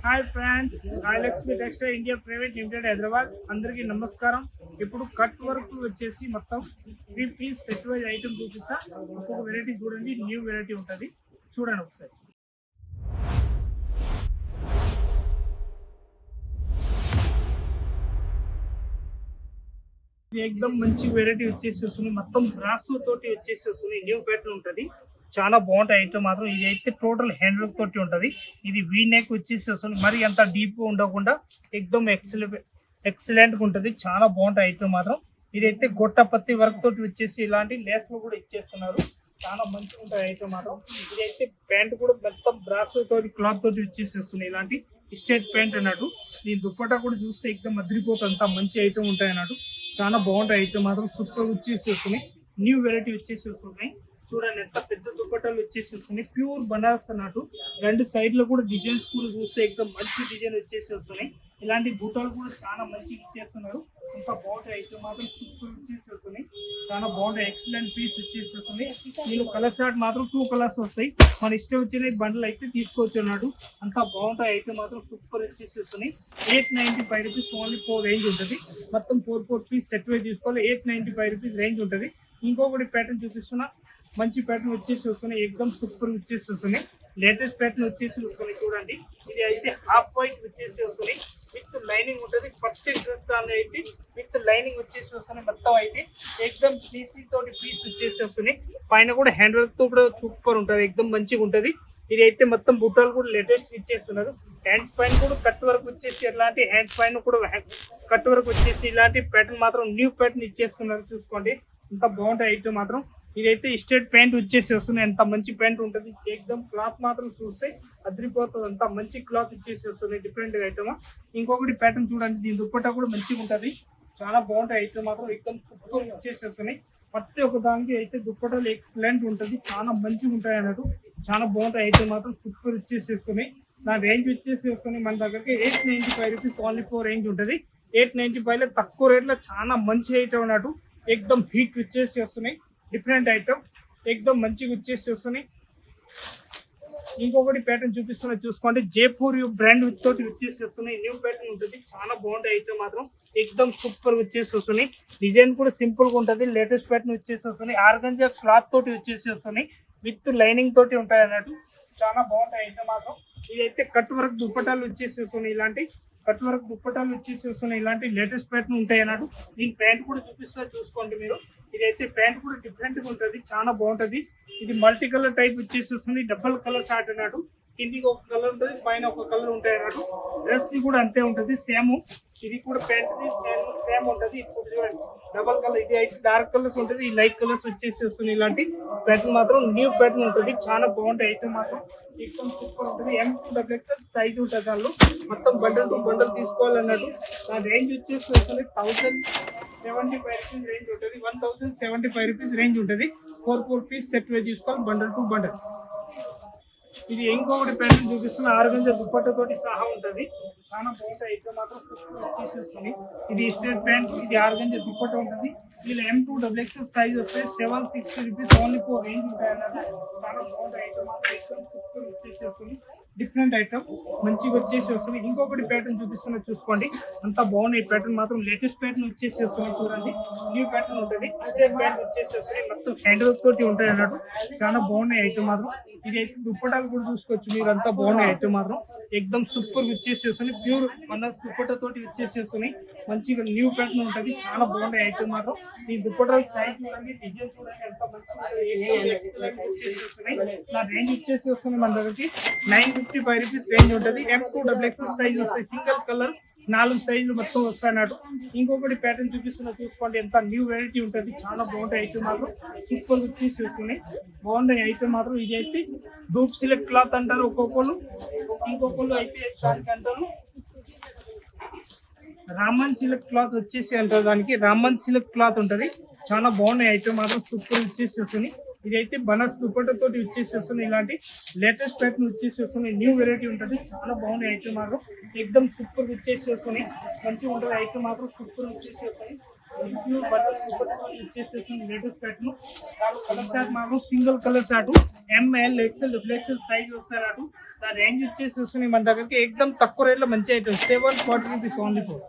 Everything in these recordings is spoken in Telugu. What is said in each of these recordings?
Hi friends, Rayalakshmi textile India private limited Hyderabad. అందరికీ నమస్కారం. ఇప్పుడు కట్ వర్క్ వచ్చేసి మొత్తం 3 పీస్ సెట్ వైజ్ ఐటమ్ చూపిస్తా. ఒక్కొక్క వెరైటీ చూడండి, న్యూ వెరైటీ ఉంటుంది, చూడండి ఒకసారి. ఇది ఎక్దమ్ మంచి వెరైటీ వచ్చేసి వస్తుంది, మొత్తం బ్రాస్ తోటి వచ్చేసి వస్తుంది, న్యూ ప్యాటర్న్ ఉంటుంది. చాలా బాగుంటాయి ఐటమ్ మాత్రం. ఇది అయితే టోటల్ హ్యాండ్ వర్క్ తోటి ఉంటుంది. ఇది వీ నెక్ వచ్చేసి వస్తుంది, మరి అంత డీప్ ఉండకుండా ఎక్దమ్ ఎక్సలెంట్ గా ఉంటుంది. చాలా బాగుంటాయి ఐటమ్ మాత్రం. ఇదైతే గొట్టపత్తి వర్క్ తోటి వచ్చేసి ఇలాంటి లేస్ లో కూడా ఇచ్చేస్తున్నారు. చాలా మంచిగా ఉంటాయి ఐటమ్ మాత్రం. ఇదైతే ప్యాంట్ కూడా మొత్తం బ్రాస్ తోటి క్లాత్ తోటి వచ్చేసి వస్తుంది, ఇలాంటి స్టేట్ ప్యాంట్ అన్నట్టు. దీని దుప్పటా కూడా చూస్తే ఎక్దమ్ అదిరిపోతుంది, అంత మంచి ఐటమ్ ఉంటాయి అన్నట్టు. చాలా బాగుంటాయి ఐటమ్ మాత్రం. సూపర్ వచ్చేసి వస్తున్నాయి, న్యూ వెరైటీ వచ్చేసి వస్తున్నాయి. చూడండి ఎంత పెద్ద దుప్పటాలు వచ్చేసి వస్తున్నాయి, ప్యూర్ బనారస్ అన్నట్టు. రెండు సైడ్ లో కూడా డిజైన్స్ కూడా చూస్తే ఎక్దమ్ మంచి డిజైన్ వచ్చేసి వస్తున్నాయి. ఇలాంటి బూటాలు కూడా చాలా మంచిగా ఇచ్చేస్తున్నారు. ఇంకా బాగుంటాయి ఐటమ్ మాత్రం. సూపర్ వచ్చేసి వస్తున్నాయి, చాలా బాగుంటాయి. ఎక్సలెంట్ పీస్ వచ్చేసి వస్తుంది. దీనిలో కలర్ షార్ట్ మాత్రం 2 కలర్స్ వస్తాయి. మన ఇష్టం వచ్చిన బండ్లు అయితే తీసుకోవచ్చు అన్నాడు. అంతా బాగుంటాయి ఐటమ్ మాత్రం. సూపర్ వచ్చేసి వస్తున్నాయి. 895 రూపీస్ ఓన్లీ 4 రేంజ్ ఉంటుంది. మొత్తం 4 పీస్ సెట్ వే తీసుకోవాలి. 895 రూపీస్ రేంజ్ ఉంటుంది. ఇంకొకటి ప్యాటర్న్ చూపిస్తున్నా, మంచి ప్యాటర్న్ వచ్చేసి వస్తున్నాయి, ఎక్దమ్ సూపర్ వచ్చేసి వస్తున్నాయి. లేటెస్ట్ ప్యాటర్న్ వచ్చేసి వస్తున్నాయి చూడండి. ఇది అయితే హాఫ్ వైట్ వచ్చేసి వస్తున్నాయి, విత్ లైనింగ్ ఉంటుంది. ఫస్ట్ డ్రెస్ దాని అయితే విత్ లైనింగ్ వచ్చేసి వస్తున్నాయి. మొత్తం అయితే ఎక్దమ్ సీసీ తోటి పీస్ వచ్చేసి వస్తున్నాయి. పైన కూడా హ్యాండ్ వర్క్ తో కూడా సూపర్ ఉంటుంది, ఎక్దమ్ మంచిగా ఉంటుంది. ఇది అయితే మొత్తం బుట్టాలు కూడా లేటెస్ట్ ఇచ్చేస్తున్నారు. హ్యాండ్స్ పైన కూడా కట్ వర్క్ వచ్చేసి ఇలాంటి హ్యాండ్స్ పైన కూడా కట్ వర్క్ వచ్చేసి ఇలాంటి ప్యాటర్న్ మాత్రం న్యూ ప్యాటర్న్ ఇచ్చేస్తున్నారు. చూసుకోండి ఎంత బాగుంటాయి ఐటమ్ మాత్రం. ఇదైతే స్ట్రేట్ ప్యాంట్ వచ్చేసి వస్తుంది, ఎంత మంచి ప్యాంట్ ఉంటుంది. ఎక్దమ్ క్లాత్ మాత్రం చూస్తే అదిరిపోతుంది, అంత మంచి క్లాత్ ఇచ్చేసి వస్తుంది. Different item. ఇంకొకటి ప్యాటర్న్ చూడండి, దీని దుప్పట్టా కూడా మంచిగా ఉంటుంది. చాలా బాగుంటాయి ఐటమ్ మాత్రం, ఎక్దమ్ సూపర్ ఇచ్చేసి వస్తున్నాయి. ప్రతి ఒక్క దానికి అయితే దుప్పటాలు ఎక్సలెంట్ ఉంటుంది, చాలా మంచిగా ఉంటాయి అన్నట్టు. చాలా బాగుంటాయి ఐటమ్ మాత్రం. సూపర్ ఇచ్చేసి వస్తున్నాయి. నా రేంజ్ వచ్చేసి వస్తుంది మన దగ్గరికి 895 రూపీస్ ఓన్లీ 4 రేంజ్ ఉంటుంది. 895 లో తక్కువ రేట్లో చాలా మంచి ఐటమ్ అన్నట్టు. ఎక్దమ్ హీట్ వచ్చేసి వస్తున్నాయి, డిఫరెంట్ ఐటమ్, ఎక్దమ్ మంచిగా వచ్చేసి వస్తున్నాయి. ఇంకొకటి ప్యాటర్న్ చూపిస్తున్నా చూసుకోండి. జైపూర్ బ్రాండ్ తోటి వచ్చేసి వస్తున్నాయి, న్యూ ప్యాటర్న్ ఉంటుంది. చాలా బాగుంటాయి ఐటమ్ మాత్రం, ఎక్దమ్ సూపర్ వచ్చేసి వస్తున్నాయి. డిజైన్ కూడా సింపుల్ గా ఉంటుంది. లేటెస్ట్ ప్యాటర్న్ వచ్చేసి వస్తున్నాయి. ఆర్గంజా క్లాత్ తోటి వచ్చేసి వస్తున్నాయి, విత్ లైనింగ్ తోటి ఉంటాయి అన్నట్టు. చాలా బాగుంటాయి ఐటమ్ మాత్రం. ఇదైతే కట్ వర్క్ దుప్పటాలు వచ్చేసి వస్తున్నాయి, ఇలాంటి కట్ వర్క్ దుప్పటాలు వచ్చేసి వస్తున్నాయి. ఇలాంటి లేటెస్ట్ ప్యాటర్న్ ఉంటాయి అన్నట్టు. దీని ప్యాంట్ కూడా చూపిస్తా చూసుకోండి మీరు. ఇదైతే ప్యాంట్ కూడా డిఫరెంట్ గా ఉంటుంది, చాలా బాగుంటది. ఇది మల్టీ కలర్ టైప్ వచ్చేసి వస్తుంది, డబల్ కలర్ షార్ట్ అన్నట్టు. కిందికి ఒక కలర్ ఉంటుంది, పైన ఒక కలర్ ఉంటాయి అన్నట్టు. డ్రెస్ ది కూడా అంతే ఉంటుంది, సేమ్. ఇది కూడా ప్యాంట్ ది సేమ్ ఉంటుంది. ఇప్పుడు చూడండి డబల్ కలర్, ఇది అయితే డార్క్ కలర్స్ ఉంటుంది, ఈ లైట్ కలర్స్ వచ్చేసి వస్తుంది. ఇలాంటి ప్యాటర్న్ మాత్రం న్యూ ప్యాటర్న్ ఉంటుంది, చాలా బాగుంటాయి ఐటమ్ మాత్రం. ఎక్దమ్ సూపర్ ఉంటుంది. M2XL సైజ్ ఉంటుంది. దానిలో మొత్తం బండల్ టు బండల్ తీసుకోవాలన్నట్టు. నా రేంజ్ వచ్చేసి వస్తుంది 1075 రూపీస్ రేంజ్ ఉంటుంది. 1075 రూపీస్ రేంజ్ ఉంటుంది. 4 పీస్ సెట్ వే తీసుకోవాలి, బండల్ టు బండల్. ఇది ఇంకొకటి ప్యాటర్న్ చూపిస్తున్న, ఆర్గంజా దుప్పట్ట తోటి సహా ఉంటుంది. చాలా బాగుంటాయి ఐటమ్ మాత్రం. వచ్చేసి వస్తుంది. ఇది స్ట్రేట్ ప్యాంట్, ఇది ఆర్గంజా దుప్పట్ట ఉంటుంది. వీళ్ళు M2XL సైజ్ వస్తాయి. 760 రూపీస్ ఓన్లీ 4 రేంజ్ ఉంటాయి అన్నమాట. చాలా బాగుంటాయి ఐటమ్ మాత్రం. వచ్చేసి వస్తుంది, డిఫరెంట్ ఐటమ్ మంచిగా వచ్చేసి వస్తుంది. ఇంకొకటి ప్యాటర్న్ చూపిస్తున్నా చూసుకోండి, అంతా బాగున్నాయి ప్యాటర్న్ మాత్రం. లేటెస్ట్ ప్యాటర్న్ వచ్చేసి వస్తుంది చూడండి, న్యూ ప్యాటర్న్ ఉంటుంది. స్ట్రేట్ ప్యాంట్ వచ్చేసి వస్తుంది, మొత్తం హ్యాండ్ వర్క్ తోటి ఉంటాయి అన్నట్టు. చాలా బాగున్నాయి ఐటమ్ మాత్రం. ఇది అయితే దుప్పటాలు కూడా చూసుకోవచ్చు మీరు, అంతా బాగున్నాయి ఐటమ్ మాత్రం. ఎక్దమ్ సూపర్ వచ్చేసి వస్తుంది, ప్యూర్ బనారస్ దుప్పట తోటి వచ్చేసి వస్తున్నాయి. మంచిగా న్యూ ప్యాటర్న్ ఉంటుంది, చాలా బాగున్నాయి ఐటమ్ మాత్రం. ఈ దుప్పటాల సైజ్ చూడండి, డిజైన్ చూడండి, ఎంత మంచిగా వచ్చేసి వస్తున్నాయి. నా రేంజ్ వచ్చేసి వస్తుంది మన దగ్గరికి 955 రూపీస్ రేంజ్ ఉంటుంది. M2XL సైజ్ వస్తాయి, సింగిల్ కలర్ 4 సైజులు మొత్తం వస్తాయి అన్నట్టు. ఇంకొకటి ప్యాటర్న్ చూపిస్తున్నా చూసుకోండి, ఎంత న్యూ వెరైటీ ఉంటుంది. చాలా బాగుంటాయి ఐటమ్ మాత్రం. సూపర్ వచ్చేసి వస్తున్నాయి, బాగున్నాయి ఐటమ్ మాత్రం. ఇది అయితే ధూప్ సిల్క్ క్లాత్ అంటారు ఒక్కొక్కరు, ఇంకొకళ్ళు అయితే దానికి అంటారు రామన్ సిల్క్ క్లాత్ వచ్చేసి అంటారు. దానికి రామన్ సిల్క్ క్లాత్ ఉంటుంది. చాలా బాగున్నాయి ఐటమ్ మాత్రం. సూపర్ వచ్చేసి వస్తుంది. ఇదైతే బనారస్ దుప్పట్ట తోటి వచ్చేసి వస్తుంది. ఇలాంటి లేటెస్ట్ ప్యాటర్న్ వచ్చేసి వస్తుంది, న్యూ వెరైటీ ఉంటుంది. చాలా బాగున్నాయి ఐటమ్ మాత్రం. ఎక్దమ్ సూపర్ వచ్చేసి వస్తుంది, మంచిగా ఉంటుంది ఐటమ్ మాత్రం. సూపర్ వచ్చేసి వస్తుంది. లేటెస్ట్ ప్యాటర్న్ కలర్ షార్ట్ మాత్రం single colour short M L XL double XL size వస్తాడు. దాని రేంజ్ వచ్చేసి మన దగ్గరికి ఎక్దమ్ తక్కువ రేట్లో మంచి ఐటమ్ 740 రూపీస్ ఓన్లీ ఫోర్.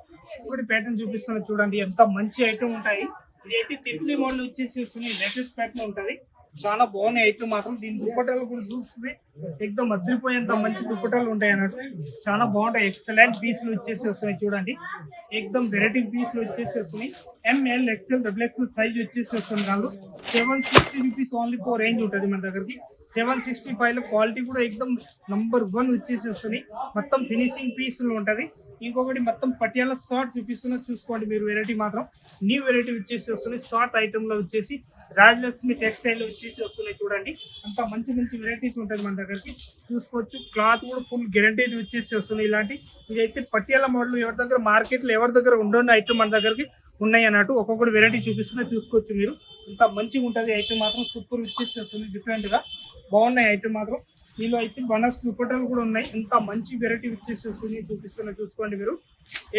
ఒకటి ప్యాటర్న్ చూపిస్తున్నాను చూడండి, ఎంత మంచి ఐటమ్ ఉంటాయి. ఇది అయితే తిత్లీ మోడల్ వచ్చేసి వస్తుంది, లేటెస్ట్ ప్యాటర్న్ ఉంటుంది. చాలా బాగున్నాయి ఐటమ్ మాత్రం. దీని దుప్పటాలు కూడా చూస్తుంది ఎక్దమ్ అదిరిపోయేంత మంచి దుప్పటాలు ఉంటాయి అన్నట్టు. చాలా బాగుంటాయి, ఎక్సలెంట్ పీసులు వచ్చేసి వస్తున్నాయి చూడండి. ఎక్దమ్ వెరైటీ పీసులు వచ్చేసి వస్తున్నాయి. M L XL double XL size వచ్చేసి వస్తుంది. కాదు 760 రూపీస్ ఓన్లీ ఫోర్ రేంజ్ ఉంటుంది మన దగ్గరికి. 765 లో క్వాలిటీ కూడా ఎక్దమ్ నంబర్ 1 వచ్చేసి వస్తుంది. మొత్తం ఫినిషింగ్ పీసులు ఉంటుంది. ఇంకొకటి మొత్తం పటియాల షార్ట్ చూపిస్తున్నా చూసుకోండి మీరు. వెరైటీ మాత్రం న్యూ వెరైటీ వచ్చేసి వస్తుంది. షార్ట్ ఐటమ్ లో వచ్చేసి రాజలక్ష్మి టెక్స్టైల్ వచ్చేసి వస్తున్నాయి చూడండి. అంత మంచి మంచి వెరైటీస్ ఉంటుంది మన దగ్గరికి చూసుకోవచ్చు. క్లాత్ కూడా ఫుల్ గ్యారంటీ వచ్చేసి వస్తుంది. ఇలాంటి ఇదైతే పటియాల మోడల్ ఎవరి దగ్గర మార్కెట్లో ఎవరి దగ్గర ఉండని ఐటమ్ మన దగ్గరికి ఉన్నాయి అన్నట్టు. ఒక్కొక్కటి వెరైటీ చూపిస్తున్నా చూసుకోవచ్చు మీరు. ఇంత మంచిగా ఉంటుంది ఐటమ్ మాత్రం. సూపర్ వచ్చేసి వస్తుంది, డిఫరెంట్ గా బాగున్నాయి ఐటమ్ మాత్రం. దీనిలో అయితే బనాస్ దుప్పటాలు కూడా ఉన్నాయి. ఇంత మంచి వెరైటీ వచ్చేసి వస్తుంది చూపిస్తున్నా చూసుకోండి మీరు.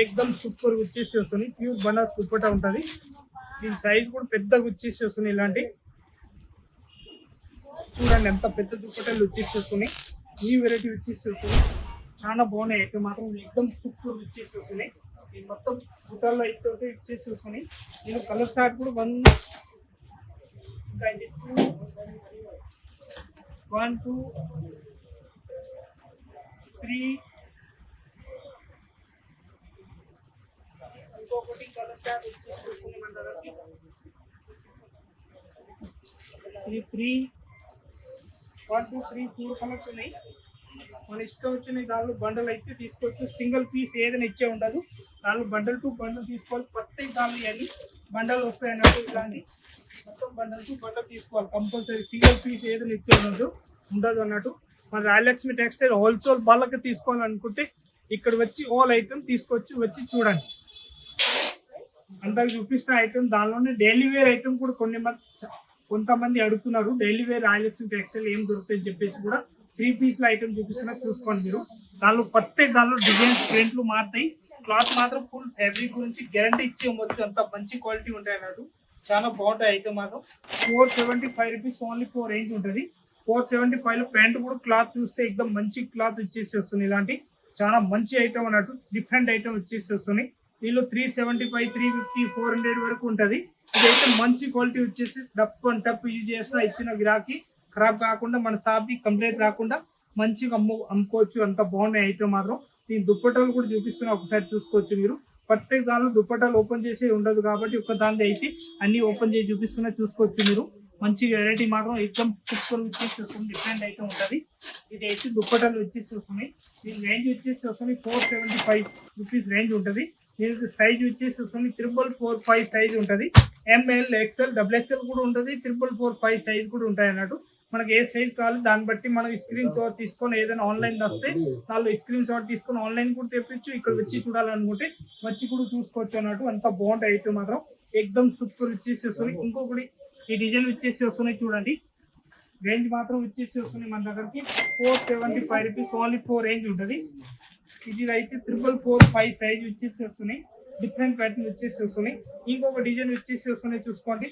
ఎక్దమ్ సూపర్ వచ్చేసి వస్తుంది. ప్యూర్ బనాస్ దుప్పటా ఉంటుంది. దీని సైజ్ కూడా పెద్దగా వచ్చేసి వస్తుంది. ఇలాంటి చూడండి ఎంత పెద్ద దుప్పటాలు వచ్చేసి వస్తున్నాయి. ఈ వెరైటీ వచ్చేసి వస్తుంది. చాలా బాగున్నాయి ఐటమ్ మాత్రం. ఎక్దమ్ సూపర్ వచ్చేసి వస్తున్నాయి. ఇది మొత్తం దుప్పటాల్లో అయితే ఇచ్చేసి వస్తున్నాయి. నేను కలర్ షార్ట్ కూడా 1 2 3 ఇంకొకటి కలర్ చార్ట్ వచ్చేసి మన దగ్గరికి 3 1 2 3 4 కలర్స్ ఉన్నాయి. మన ఇష్టం వచ్చిన దానిలో బండల్ అయితే తీసుకోవచ్చు. సింగిల్ పీస్ ఏదైనా ఇచ్చే ఉండదు. దానిలో బండల్ టు బండల్ తీసుకోవాలి. ప్రత్యేక దానిలో ఇవన్నీ బండల్ వస్తాయి అన్నట్టు. ఇలాంటి మొత్తం బండల్ టు బండల్ తీసుకోవాలి కంపల్సరీ. సింగిల్ పీస్ ఏదైనా ఇచ్చే ఉండదు అన్నట్టు. మన రాజలక్ష్మి టెక్స్టైల్ హోల్సేల్ వాళ్ళకి తీసుకోవాలనుకుంటే ఇక్కడ వచ్చి ఆల్ ఐటమ్ తీసుకోవచ్చు. వచ్చి చూడండి అందరికి చూపిస్తున్న ఐటమ్. దానిలోనే డైలీ వేర్ ఐటమ్ కూడా కొంతమంది అడుగుతున్నారు. డైలీ వేర్ రాజలక్ష్మి టెక్స్టైల్ ఏం దొరుకుతాయని చెప్పేసి కూడా 3 పీస్ల ఐటమ్ చూపిస్తున్నా చూసుకోండి మీరు. దానిలో ప్రత్యేక దానిలో డిజైన్స్ ప్రింట్లు మారుతాయి. క్లాత్ మాత్రం ఫుల్ ఫ్యాబ్రిక్ గురించి గ్యారంటీ ఇచ్చి ఇవ్వచ్చు. అంత మంచి క్వాలిటీ ఉంటాయి అన్నట్టు. చాలా బాగుంటాయి ఐటమ్ మాత్రం. 475 రూపీస్ ఓన్లీ ఫోర్ రేంజ్ ఉంటుంది. 475 లో ప్యాంట్ కూడా క్లాత్ చూస్తే ఎక్దమ్ మంచి క్లాత్ వచ్చేసి వస్తుంది. ఇలాంటి చాలా మంచి ఐటమ్ అన్నట్టు. డిఫరెంట్ ఐటమ్ వచ్చేసి వస్తుంది. దీనిలో 375 350 400 వరకు ఉంటుంది. ఇదైతే మంచి క్వాలిటీ వచ్చేసి డప్ అండ్ టప్ యూజ్ చేసిన ఇచ్చిన గిరాకీ ఖరాబ్ కాకుండా మన షాప్కి కంప్లైంట్ రాకుండా మంచిగా అమ్ముకోవచ్చు. అంత బాగున్నాయి ఐటమ్ మాత్రం. దీని దుప్పటాలు కూడా చూపిస్తున్నా ఒకసారి చూసుకోవచ్చు మీరు. ప్రత్యేక దానిలో దుప్పటాలు ఓపెన్ చేసి ఉండదు కాబట్టి ఒక దాని అయితే అన్ని ఓపెన్ చేసి చూపిస్తున్నా చూసుకోవచ్చు మీరు. మంచి వెరైటీ మాత్రం ఎక్దమ్ సూపర్ వచ్చేసి వస్తుంది. డిఫరెంట్ ఐటమ్ ఉంటుంది. ఇది అయితే దుప్పటాలు వచ్చేసి వస్తున్నాయి. దీని రేంజ్ వచ్చేసి వస్తుంది 475 రూపీస్ రేంజ్ ఉంటుంది. దీనికి సైజ్ వచ్చేసి వస్తుంది 4445 సైజ్ ఉంటుంది. ఎంఎల్ ఎక్సెల్ డబుల్ ఎక్సెల్ కూడా ఉంటుంది. 4445 సైజ్ కూడా ఉంటాయి అన్నట్టు. మనకి ఏ సైజ్ కావాలి దాన్ని బట్టి మనం స్క్రీన్ షాట్ తీసుకొని ఏదైనా ఆన్లైన్ వస్తే దానిలో స్క్రీన్ షాట్ తీసుకొని ఆన్లైన్ కూడా తెప్పించు. ఇక్కడ వచ్చి చూడాలనుకుంటే వచ్చి కూడా చూసుకోవచ్చు అన్నట్టు. అంత బాగుంటాయి ఐటమ్ మాత్రం. ఎక్దమ్ సూపర్ వచ్చేసి వస్తుంది. ఇంకొకటి ఈ డిజైన్ వచ్చేసి వస్తున్నాయి చూడండి. రేంజ్ మాత్రం వచ్చేసి వస్తుంది మన దగ్గరికి 475 రూపీస్ ఓన్లీ ఫోర్ రేంజ్ ఉంటుంది. ఇది అయితే 4445 సైజ్ వచ్చేసి వస్తున్నాయి. డిఫరెంట్ ప్యాటర్న్ వచ్చేసి వస్తున్నాయి. ఇంకొక డిజైన్ వచ్చేసి వస్తున్నాయి చూసుకోండి.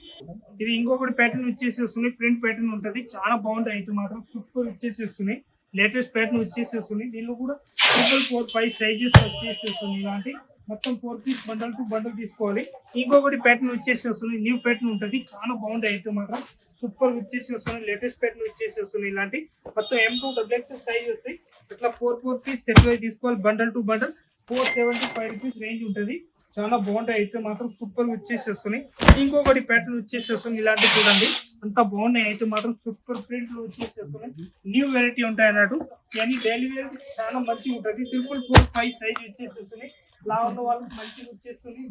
ఇది ఇంకొకటి ప్యాటర్న్ వచ్చేసి వస్తున్నాయి. ప్రింట్ ప్యాటర్న్ ఉంటుంది. చాలా బాగుంటాయి ఐటమ్ మాత్రం. సూపర్ వచ్చేసి వస్తున్నాయి. లేటెస్ట్ ప్యాటర్న్ వచ్చేసి వస్తుంది. దీనిలో కూడా 4445 సైజెస్ వచ్చేసి వస్తుంది. ఇలాంటి మొత్తం 4 పీస్ బండల్ టు బండల్ తీసుకోవాలి. ఇంకొకటి ప్యాటర్న్ వచ్చేసి వస్తుంది. న్యూ ప్యాటర్న్ ఉంటుంది. చాలా బాగుంటాయి ఐటమ్ మాత్రం. సూపర్ వచ్చేసి వస్తుంది. లేటెస్ట్ ప్యాటర్న్ వచ్చేసి వస్తుంది. ఇలాంటి మొత్తం M2 XXL సైజ్ వస్తాయి. ఇట్లా 4 పీస్ సెట్ వైజ్ తీసుకోవాలి. Bundle to bundle 475 rupees range ఉంటుంది. చాలా బాగుంటాయి ఐటమ్ మాత్రం. సూపర్ వచ్చేసి వస్తున్నాయి. ఇంకొకటి ప్యాటర్న్ వచ్చేసి వస్తుంది. ఇలాంటి చూడండి అంత బాగున్నాయి ఐటమ్ మాత్రం. సూపర్ ప్రింట్ లో వచ్చేసి వస్తున్నాయి. న్యూ వెరైటీ ఉంటాయి అన్నట్టు. కానీ డైలీ వేర్ చాలా మంచిగా ఉంటుంది. 4445 సైజ్ వచ్చేసి వస్తున్నాయి. లా ఉన్న వాళ్ళకి మంచిగా వచ్చేస్తుంది.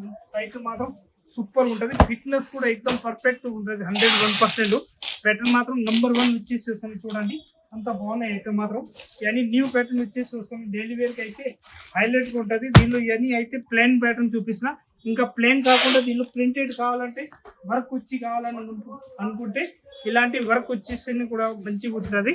ఐటమ్ మాత్రం సూపర్ ఉంటుంది. ఫిట్నెస్ కూడా ఎక్దమ్ పర్ఫెక్ట్ ఉంటుంది. 101%. ప్యాటర్న్ మాత్రం నంబర్ 1 వచ్చేసి వస్తుంది చూడండి. అంత బాగున్నాయి ఐటమ్ మాత్రం. ఇవన్నీ న్యూ ప్యాటర్న్ వచ్చేసి వస్తుంది. డైలీ వేర్కి అయితే హైలైట్ గా ఉంటుంది. దీనిలో ఇవన్నీ అయితే ప్లెయిన్ ప్యాటర్న్ చూపిస్తున్నా. ఇంకా ప్లెయిన్ కాకుండా దీనిలో ప్రింటెడ్ కావాలంటే వర్క్ వచ్చి కావాలని అనుకుంటే ఇలాంటి వర్క్ వచ్చేసి కూడా మంచిగా ఉంటుంది.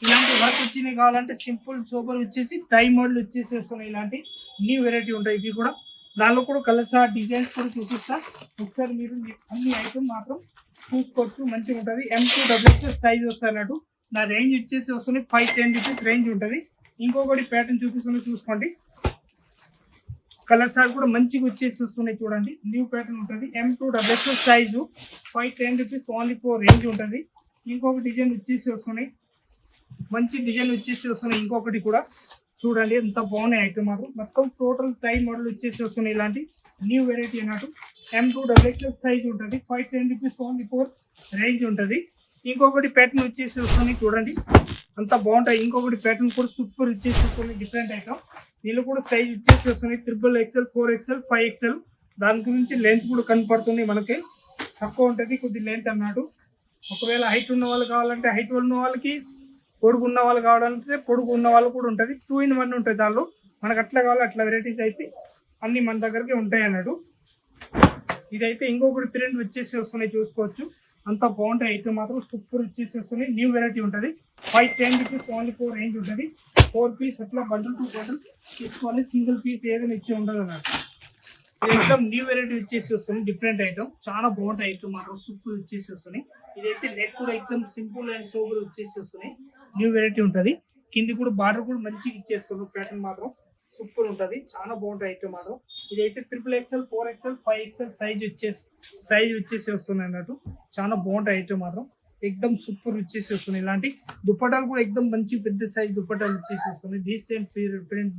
ఇలాంటి వర్క్ వచ్చినవి కావాలంటే సింపుల్ సూపర్ వచ్చేసి టై మోడల్ వచ్చేసి వస్తున్నాయి. ఇలాంటి న్యూ వెరైటీ ఉంటాయి. ఇవి కూడా దానిలో కూడా కలర్స్ డిజైన్స్ కూడా చూపిస్తా. ఒకసారి మీరు అన్ని ఐటమ్ మాత్రం చూసుకోవచ్చు, మంచిగా ఉంటుంది. M2XXL సైజ్ వస్తుంది అన్నట్టు. నా రేంజ్ వచ్చేసి వస్తుంది 510 రూపీస్ రేంజ్ ఉంటుంది. ఇంకొకటి ప్యాటర్న్ చూపిస్తుంది చూసుకోండి. కలర్స్ కూడా మంచిగా వచ్చేసి వస్తున్నాయి చూడండి. న్యూ ప్యాటర్న్ ఉంటుంది. M2XXL size 510 rupees only four range ఉంటుంది. ఇంకొక డిజైన్ వచ్చేసి వస్తున్నాయి, మంచి డిజైన్ వచ్చేసి వస్తున్నాయి. ఇంకొకటి కూడా చూడండి ఎంత బాగున్నాయి ఐటమ్ మాత్రం. మొత్తం టోటల్ టై మోడల్ వచ్చేసి వస్తున్నాయి. ఇలాంటి న్యూ వెరైటీ అన్నట్టు. M2XXL సైజ్ ఉంటుంది. 510 రూపీస్ ఓన్లీ ఫోర్ రేంజ్ ఉంటుంది. ఇంకొకటి ప్యాటర్న్ వచ్చేసి వస్తుంది చూడండి, అంత బాగుంటాయి. ఇంకొకటి ప్యాటర్న్ కూడా సూపర్ వచ్చేసి వస్తుంది, డిఫరెంట్ ఐటమ్. దీనిలో కూడా సైజ్ వచ్చేసి వస్తుంది XXL, 4XL, 5XL. దాని గురించి లెంత్ కూడా కనపడుతుంది మనకి. తక్కువ ఉంటుంది కొద్ది లెంత్ అన్నాడు. ఒకవేళ హైట్ ఉన్న వాళ్ళు కావాలంటే హైట్ ఉన్న వాళ్ళకి, పొడుగు ఉన్న వాళ్ళు కావాలంటే పొడుగు ఉన్న వాళ్ళు కూడా ఉంటుంది. 2 in 1 ఉంటుంది దానిలో. మనకు అట్లా కావాలి అట్లా వెరైటీస్ అయితే అన్ని మన దగ్గరికి ఉంటాయి అన్నాడు. ఇదైతే ఇంకొకటి ప్రింట్ వచ్చేసి వస్తున్నాయి చూసుకోవచ్చు. అంత బాగుంటాయి ఐటమ్ మాత్రం సూపర్ వచ్చేసి వస్తున్నాయి. న్యూ వెరైటీ ఉంటుంది. 510 రూపీస్ ఓన్లీ ఫోర్ రేంజ్ ఉంటుంది. 4 పీస్ అట్లా బండిల్ టు బండిల్ తీసుకోవాలి. సింగిల్ పీస్ ఏదైనా ఇచ్చి ఉండదు అన్నట్టు. ఎక్దమ్ న్యూ వెరైటీ వచ్చేసి వస్తుంది, డిఫరెంట్ ఐటమ్. చాలా బాగుంటాయి ఐటమ్ మాత్రం సూపర్ వచ్చేసి వస్తున్నాయి. ఇదైతే నెక్ కూడా ఎక్దమ్ సింపుల్ అండ్ సోబర్ వచ్చేసి వస్తున్నాయి. న్యూ వెరైటీ ఉంటుంది. కింది కూడా బార్డర్ కూడా మంచిగా ఇచ్చేస్తున్నారు. ప్యాటర్న్ మాత్రం సూపర్ ఉంటుంది. చాలా బాగుంటాయి ఐటమ్ మాత్రం. ఇదైతే XXL, 4XL, 5XL సైజ్ వచ్చేసి వస్తుంది అన్నట్టు. చాలా బాగుంటాయి ఐటమ్ మాత్రం. ఎక్దమ్ సూపర్ వచ్చేసి వస్తుంది. ఇలాంటి దుప్పటాలు కూడా ఎక్దమ్ మంచి పెద్ద సైజ్ దుప్పటాలు వచ్చేసి వస్తుంది. డీసెంట్ ప్రింట్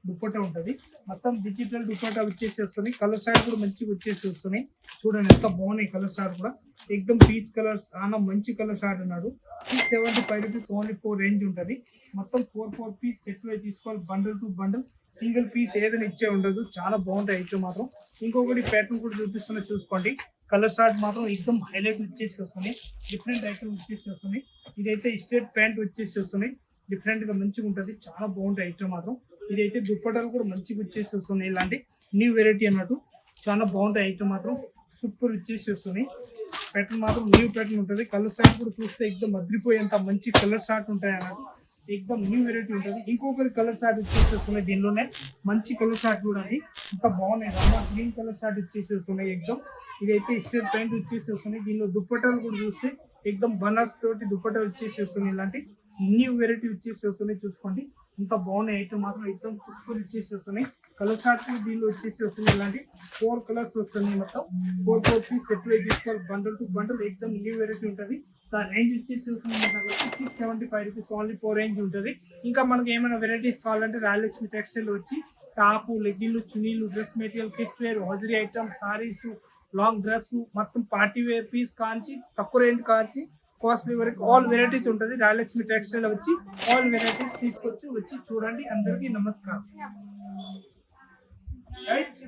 దుప్పటా ఉంటుంది. మొత్తం డిజిటల్ దుప్పటా వచ్చేసి వస్తుంది. కలర్ షార్ట్ కూడా మంచిగా వచ్చేసి వస్తున్నాయి. చూడండి ఎంత బాగున్నాయి కలర్ షార్ట్ కూడా. ఎక్దమ్ పీచ్ కలర్స్ చాలా మంచి కలర్ షార్ట్ అన్నాడు. 675 రూపీస్ ఓన్లీ ఫోర్ రేంజ్ ఉంటుంది. మొత్తం 4 పీస్ సెట్ వై తీసుకోవాలి. Bundle to bundle, single piece ఏదైనా ఇచ్చే ఉండదు. చాలా బాగుంటాయి ఐటమ్ మాత్రం. ఇంకొకటి ప్యాటర్న్ కూడా చూపిస్తున్నా చూసుకోండి. కలర్ షార్ట్ మాత్రం ఎక్దమ్ హైలైట్ వచ్చేసి వస్తున్నాయి. డిఫరెంట్ ఐటమ్ వచ్చేసి వస్తున్నాయి. ఇదైతే స్ట్రేట్ ప్యాంట్ వచ్చేసి వస్తున్నాయి. డిఫరెంట్ గా మంచిగా ఉంటుంది. చాలా బాగుంటాయి ఐటమ్ మాత్రం. ఇదైతే దుప్పటాలు కూడా మంచిగా వచ్చేసి వస్తున్నాయి. ఇలాంటి న్యూ వెరైటీ అన్నట్టు. చాలా బాగుంటాయి ఐటమ్ మాత్రం సూపర్ వచ్చేసి వస్తున్నాయి. ప్యాటర్న్ మాత్రం న్యూ ప్యాటర్న్ ఉంటుంది. కలర్ షార్ట్ కూడా చూస్తే ఎక్దమ్ అద్రిపోయేంత మంచి కలర్ షార్ట్ ఉంటాయి అన్నట్టు. ఎక్దమ్ న్యూ వెరైటీ ఉంటుంది. ఇంకొకరి కలర్ షార్ట్ వచ్చేసి వస్తున్నాయి. దీనిలోనే మంచి కలర్ షార్ట్ చూడండి ఎంత బాగున్నాయి. రమ్మా గ్రీన్ కలర్ షార్ట్ వచ్చేసి వస్తున్నాయి ఎక్దమ్. ఇదైతే స్ట్రేట్ ప్యాంట్ వచ్చేసి వస్తున్నాయి. దీనిలో దుప్పటాలు కూడా చూస్తే ఎక్దమ్ బనాస్ తోటి దుప్పటా వచ్చేసి వస్తున్నాయి. ఇలాంటి న్యూ వెరైటీ వచ్చేసి వస్తున్నాయి చూసుకోండి. ఇంత బాగున్నాయి ఐటమ్ మాత్రం ఎక్దమ్ సూపర్ వచ్చేసి వస్తున్నాయి. కలర్ షార్ట్ దీనిలో వచ్చేసి వస్తున్నాయి. ఇలాంటి 4 కలర్స్ వస్తున్నాయి. మొత్తం 4 పీస్ సెట్ వై తీసుకోవాలి. బండల్ టు బండల్ ఎక్దమ్ న్యూ వెరైటీ ఉంటుంది. దాని రేంజ్ వచ్చేసి వస్తుంది 675 రూపీస్ ఓన్లీ ఫోర్ రేంజ్ ఉంటుంది. ఇంకా మనకి ఏమైనా వెరైటీస్ కావాలంటే రాయలక్ష్మి టెక్స్టైల్ వచ్చి టాపు, లెగ్గిన్లు, చునీలు, dress material, kids wear, hosiery item, saris, long dress, మొత్తం పార్టీ వేర్ పీస్ కాంచి తక్కువ రేంజ్ కాంచి కాస్ట్లీ వరకు ఆల్ వెరైటీస్ ఉంటుంది. రాయలక్ష్మి టెక్స్టైల్ వచ్చి ఆల్ వెరైటీస్ తీసుకొచ్చి వచ్చి చూడండి. అందరికీ నమస్కారం.